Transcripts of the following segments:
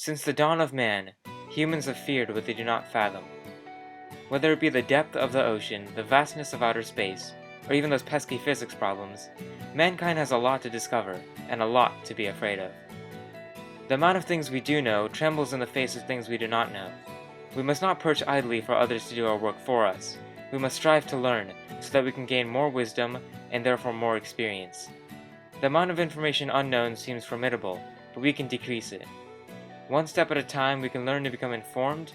Since the dawn of man, humans have feared what they do not fathom. Whether it be the depth of the ocean, the vastness of outer space, or even those pesky physics problems, mankind has a lot to discover, and a lot to be afraid of. The amount of things we do know trembles in the face of things we do not know. We must not perch idly for others to do our work for us. We must strive to learn, so that we can gain more wisdom, and therefore more experience. The amount of information unknown seems formidable, but we can decrease it. One step at a time, we can learn to become informed.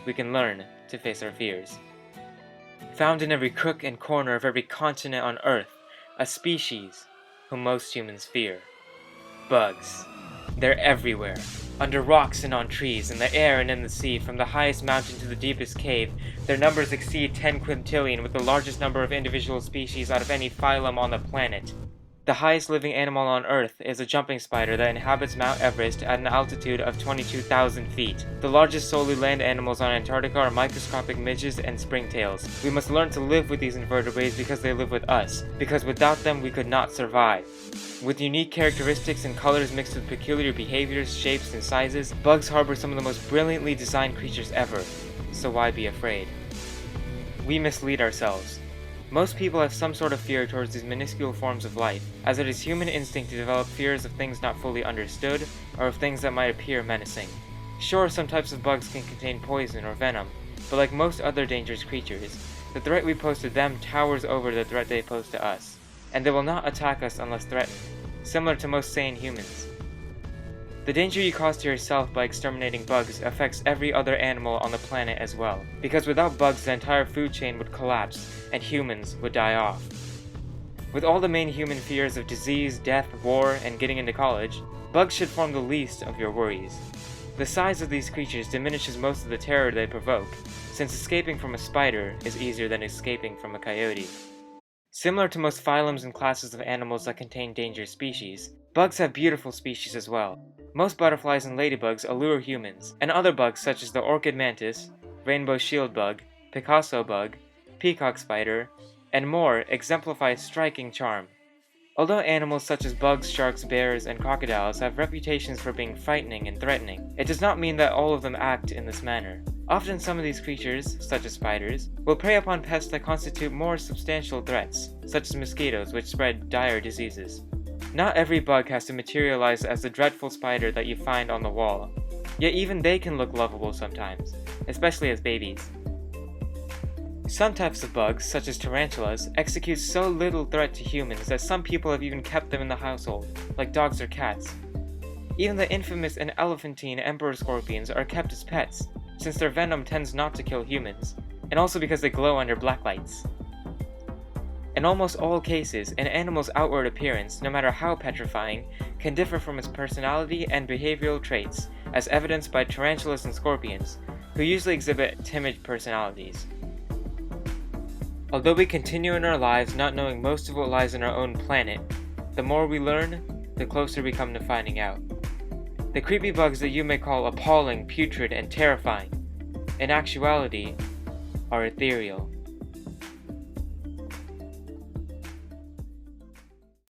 We can learn to face our fears. Found in every crook and corner of every continent on Earth, a species whom most humans fear. Bugs. They're everywhere. Under rocks and on trees, in the air and in the sea, from the highest mountain to the deepest cave, their numbers exceed 10 quintillion, with the largest number of individual species out of any phylum on the planet. The highest living animal on Earth is a jumping spider that inhabits Mount Everest at an altitude of 22,000 feet. The largest solely land animals on Antarctica are microscopic midges and springtails. We must learn to live with these invertebrates because they live with us, because without them we could not survive. With unique characteristics and colors mixed with peculiar behaviors, shapes, and sizes, bugs harbor some of the most brilliantly designed creatures ever. So why be afraid? We mislead ourselves. Most people have some sort of fear towards these minuscule forms of life, as it is human instinct to develop fears of things not fully understood, or of things that might appear menacing. Sure, some types of bugs can contain poison or venom, but like most other dangerous creatures, the threat we pose to them towers over the threat they pose to us, and they will not attack us unless threatened, similar to most sane humans. The danger you cause to yourself by exterminating bugs affects every other animal on the planet as well, because without bugs the entire food chain would collapse, and humans would die off. With all the main human fears of disease, death, war, and getting into college, bugs should form the least of your worries. The size of these creatures diminishes most of the terror they provoke, since escaping from a spider is easier than escaping from a coyote. Similar to most phylums and classes of animals that contain dangerous species, bugs have beautiful species as well. Most butterflies and ladybugs allure humans, and other bugs such as the orchid mantis, rainbow shield bug, Picasso bug, peacock spider, and more exemplify striking charm. Although animals such as bugs, sharks, bears, and crocodiles have reputations for being frightening and threatening, it does not mean that all of them act in this manner. Often some of these creatures, such as spiders, will prey upon pests that constitute more substantial threats, such as mosquitoes which spread dire diseases. Not every bug has to materialize as the dreadful spider that you find on the wall, yet even they can look lovable sometimes, especially as babies. Some types of bugs, such as tarantulas, execute so little threat to humans that some people have even kept them in the household, like dogs or cats. Even the infamous and elephantine emperor scorpions are kept as pets, since their venom tends not to kill humans, and also because they glow under black lights. In almost all cases, an animal's outward appearance, no matter how petrifying, can differ from its personality and behavioral traits, as evidenced by tarantulas and scorpions, who usually exhibit timid personalities. Although we continue in our lives not knowing most of what lies in our own planet, the more we learn, the closer we come to finding out. The creepy bugs that you may call appalling, putrid, and terrifying, in actuality, are ethereal.